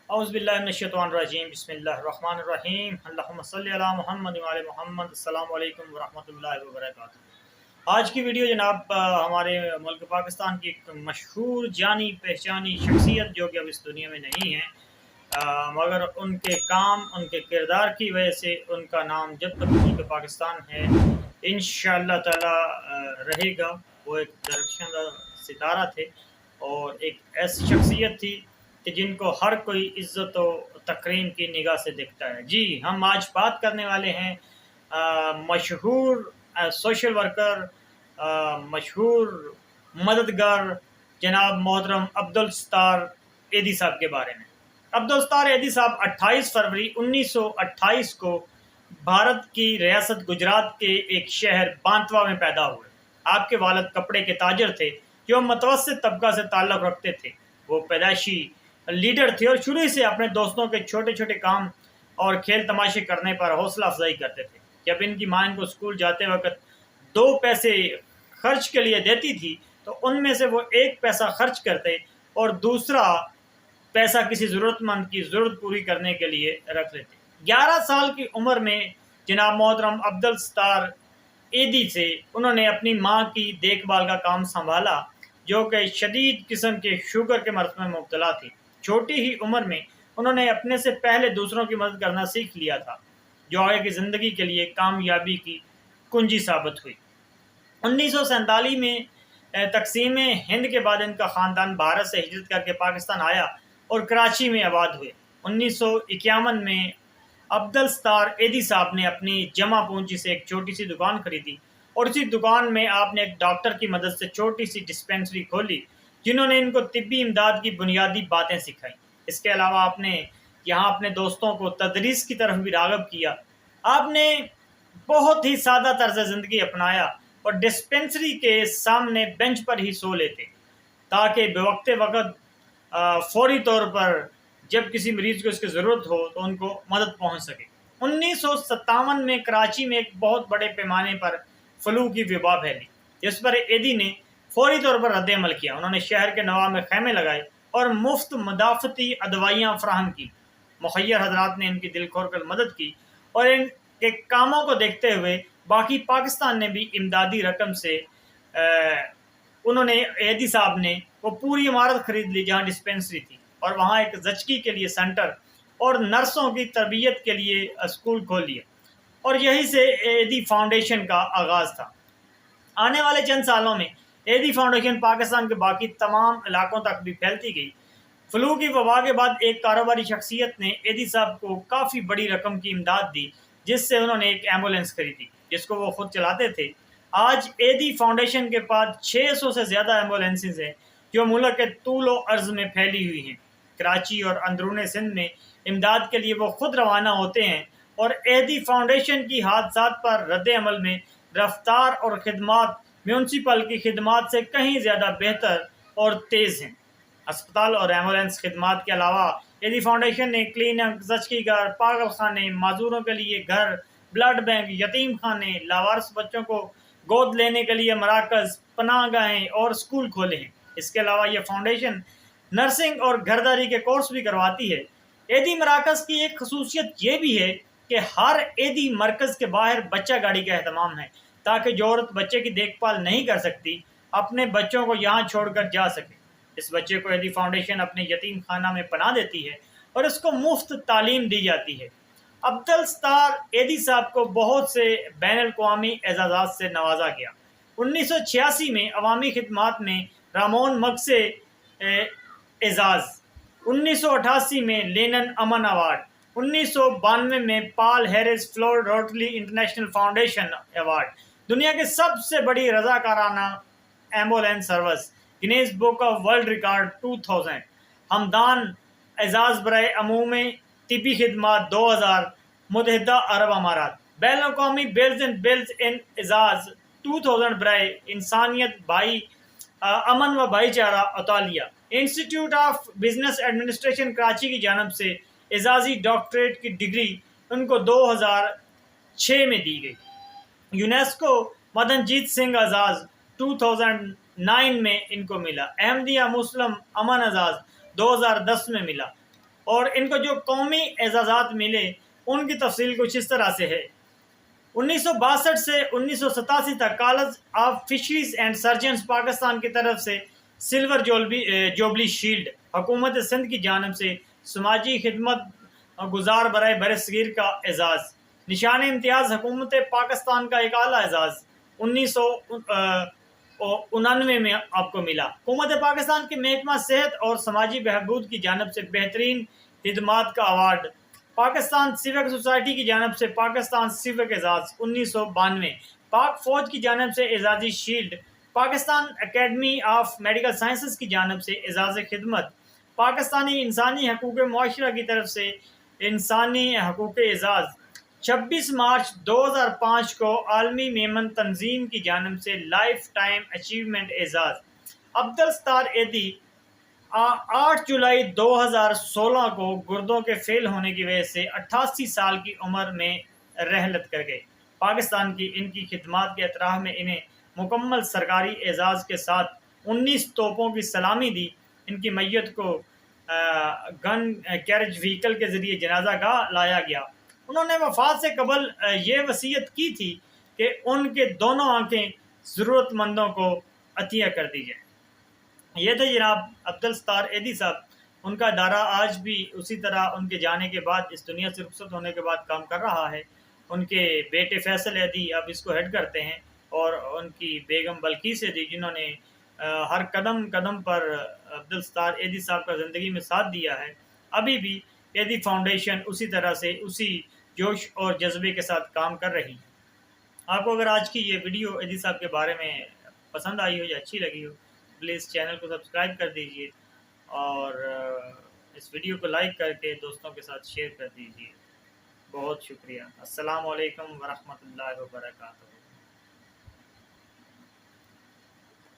औज़ुबिल्लाहिमिनश्शैतानिर्रजीम बिस्मिल्लाहिर्रहमानिर्रहीम अल्लाहुम्मा सल्लि अला मुहम्मद व आले मुहम्मद। अस्सलामु अलैकुम व रहमतुल्लाहि व बरकातुहू। आज की वीडियो जनाब हमारे मुल्क पाकिस्तान की एक मशहूर जानी पहचानी शख्सियत जो कि अब इस दुनिया में नहीं है, मगर उनके काम उनके किरदार की वजह से उनका नाम जब तक मुल्क पाकिस्तान है इंशाअल्लाह ताला रहेगा। वो एक दरख्शां सितारा थे और एक ऐसी शख्सियत थी कि जिनको हर कोई इज़्ज़त व तकरीम की निगाह से देखता है। जी, हम आज बात करने वाले हैं मशहूर सोशल वर्कर, मशहूर मददगार जनाब मोहतरम अब्दुल सत्तार एदी साहब के बारे में। अब्दुल सत्तार एदी साहब 28 फरवरी 1928 को भारत की रियासत गुजरात के एक शहर बांतवा में पैदा हुए। आपके वालिद कपड़े के ताजर थे जो मतवस्सित तबका से ताल्लुक़ रखते थे। वो पैदाइशी लीडर थे और शुरू से अपने दोस्तों के छोटे छोटे काम और खेल तमाशे करने पर हौसला अफजाई करते थे। जब इनकी मां इनको स्कूल जाते वक्त 2 पैसे खर्च के लिए देती थी तो उनमें से वो 1 पैसा खर्च करते और दूसरा पैसा किसी ज़रूरतमंद की ज़रूरत पूरी करने के लिए रख लेते। 11 साल की उम्र में जनाब मोहतरम अब्दुल सत्तार एदी से उन्होंने अपनी माँ की देखभाल का काम संभाला, जो कि शदीद किस्म के शुगर के मर्ज़ में मुब्तला थी। छोटी ही उम्र में उन्होंने अपने से पहले दूसरों की मदद करना सीख लिया था, जो आगे की ज़िंदगी के लिए कामयाबी की कुंजी साबित हुई। 1947 में तकसीम हिंद के बाद इनका ख़ानदान भारत से हिजरत करके पाकिस्तान आया और कराची में आबाद हुए। 1951 में अब्दुल सत्तार एदी साहब ने अपनी जमा पूंजी से एक छोटी सी दुकान खरीदी और इसी दुकान में आपने एक डॉक्टर की मदद से छोटी सी डिस्पेंसरी खोली, जिन्होंने इनको तिब्बी इमदाद की बुनियादी बातें सिखाई। इसके अलावा आपने यहाँ अपने दोस्तों को तदरीस की तरफ भी राग़िब किया। आपने बहुत ही सादा तर्ज ज़िंदगी अपनाया और डिस्पेंसरी के सामने बेंच पर ही सो लेते ताकि बेवक्ते वक़्त फौरी तौर पर जब किसी मरीज़ को इसकी ज़रूरत हो तो उनको मदद पहुँच सके। 1957 में कराची में एक बहुत बड़े पैमाने पर फ्लू की वबा फैली, जिस पर एदी ने फौरी तौर पर रद्द अमल किया। उन्होंने शहर के नवाब में खैमे लगाए और मुफ्त मदाफ़ती अदवाइयाँ फ़राहम की। मुखय्यर हजरात ने इनकी दिल खोल कर मदद की और इनके कामों को देखते हुए बाकी पाकिस्तान ने भी इमदादी रकम से उन्होंने एदी साहब ने वो पूरी इमारत खरीद ली जहाँ डिस्पेंसरी थी और वहाँ एक जचकी के लिए सेंटर और नर्सों की तरबियत के लिए स्कूल खोल लिया और यहीं से एदी फाउंडेशन का आगाज़ था। आने वाले चंद सालों में एदी फाउंडेशन पाकिस्तान के बाकी तमाम इलाकों तक भी फैलती गई। फ्लू की वबा के बाद एक कारोबारी शख्सियत ने एदी साहब को काफ़ी बड़ी रकम की इमदाद दी, जिससे उन्होंने एक एम्बुलेंस खरीदी जिसको वो खुद चलाते थे। आज एदी फाउंडेशन के पास 600 से ज़्यादा एम्बुलेंसेज हैं जो मुल्क के तूल व अर्ज़ में फैली हुई हैं। कराची और अंदरून सिंध में इमदाद के लिए वो खुद रवाना होते हैं और एदी फाउंडेशन की हादसात पर रद्द अमल में रफ्तार और खिदमात म्यूनसिपल की खिदमात से कहीं ज़्यादा बेहतर और तेज़ हैं। अस्पताल और एम्बुलेंस खिदमात के अलावा एदी फाउंडेशन ने क्लिनिक, जचकी घर, पागल खाने, माजूरों के लिए घर, ब्लड बैंक, यतीम खाने, लावारिस बच्चों को गोद लेने के लिए मराकज़, पनाहगाहें और स्कूल खोले हैं। इसके अलावा यह फाउंडेशन नर्सिंग और घरदारी के कोर्स भी करवाती है। एदी मराकज़ की एक खसूसियत ये भी है कि हर एदी मरकज़ के बाहर बच्चा गाड़ी का एहतमाम है, ताकि जो औरत बच्चे की देखभाल नहीं कर सकती अपने बच्चों को यहाँ छोड़कर जा सके। इस बच्चे को एदी फाउंडेशन अपने यतीम खाना में पनाह देती है और इसको मुफ्त तालीम दी जाती है। अब्दुल सत्तार एदी साहब को बहुत से बैनुल-अक़वामी एज़ाज़ात से नवाजा गया। 1986 में अवामी खिदमात में रामोन मगसे एजाज़, 1988 में लेनन अमन अवार्ड, 1992 में Paul Harris Fellow Rotary International Foundation award, दुनिया की सबसे बड़ी रज़ाकाराना ambulance service, Guinness Book of World record 2000, Hamdan एजाज़ बराए अमूम तिब्बी खिदमात 2000, मुत्तहिदा अरब अमारात, बैनुल-अक़वामी बिल्स एंड बिल्स इन एजाज़ 2000 बराए इंसानियत, भाई अमन व भाईचारा अतालिया, Institute of Business Administration Karachi की जानब से एजाज़ी डॉक्टरेट की डिग्री उनको 2006 में दी गई। यूनेस्को मदनजीत सिंह एजाज़ 2009 में इनको मिला। अहमदिया मुस्लिम अमन एजाज़ 2010 में मिला। اور ان کو جو قومی اعزازات ملے ان کی تفصیل کچھ اس طرح سے ہے۔ 1962 سے 1987 تک college of fisheries and surgeons Pakistan کی طرف سے سلور جوبلی شیلڈ، حکومت سندھ کی جانب سے سماجی خدمت گزار برائے برصغیر کا اعزاز، نشان امتیاز حکومت پاکستان کا ایک اعلیٰ اعزاز 1999 میں آپ کو ملا۔ حکومت پاکستان کے محکمہ صحت اور سماجی بہبود کی جانب سے بہترین خدمات کا ایوارڈ، پاکستان سیوک سوسائٹی کی جانب سے پاکستان سیوک اعزاز 1992، پاک فوج کی جانب سے اعزازی shield, Pakistan Academy of Medical Sciences کی جانب سے اعزاز خدمت، پاکستانی انسانی حقوق معاشرہ کی طرف سے انسانی حقوق اعزاز، 26 مارچ 2005 کو عالمی میمن تنظیم کی جانب سے لائف ٹائم اچیومنٹ اعزاز، عبدالستار ایدی 8 جولائی 2016 کو گردوں کے فیل ہونے کی وجہ سے 88 سال کی عمر میں رحلت کر گئے۔ پاکستان کی ان کی خدمات کے اعتراف میں انہیں مکمل سرکاری اعزاز کے ساتھ 19 توپوں کی سلامی دی۔ ان کی میت کو گن کیریج وہیکل کے ذریعے جنازہ گاہ لایا گیا۔ انہوں نے وفات سے قبل یہ وصیت کی تھی کہ ان کے دونوں آنکھیں ضرورت مندوں کو عطیہ کر دی جائیں۔ یہ تھے جناب عبدالستار ایدی صاحب۔ ان کا ادارہ آج بھی اسی طرح ان کے جانے کے بعد، اس دنیا سے رخصت ہونے کے بعد کام کر رہا ہے۔ ان کے بیٹے فیصل ایدی اب اس کو ہیڈ کرتے ہیں، اور ان کی بیگم بلقیس ایدی جنہوں نے ہر قدم قدم پر عبدالستار ایدی صاحب کا زندگی میں ساتھ دیا ہے۔ ابھی بھی ایدی فاؤنڈیشن اسی طرح سے اسی جوش اور جذبے کے ساتھ کام کر رہی ہے۔ آپ کو اگر آج کی یہ ویڈیو ایدی صاحب کے بارے میں پسند آئی ہو یا اچھی لگی ہو، پلیز چینل کو سبسکرائب کر دیجئے، اور اس ویڈیو کو لائک کر کے دوستوں کے ساتھ شیئر کر دیجئے۔ بہت شکریہ۔ السلام علیکم ورحمۃ اللہ وبرکاتہ۔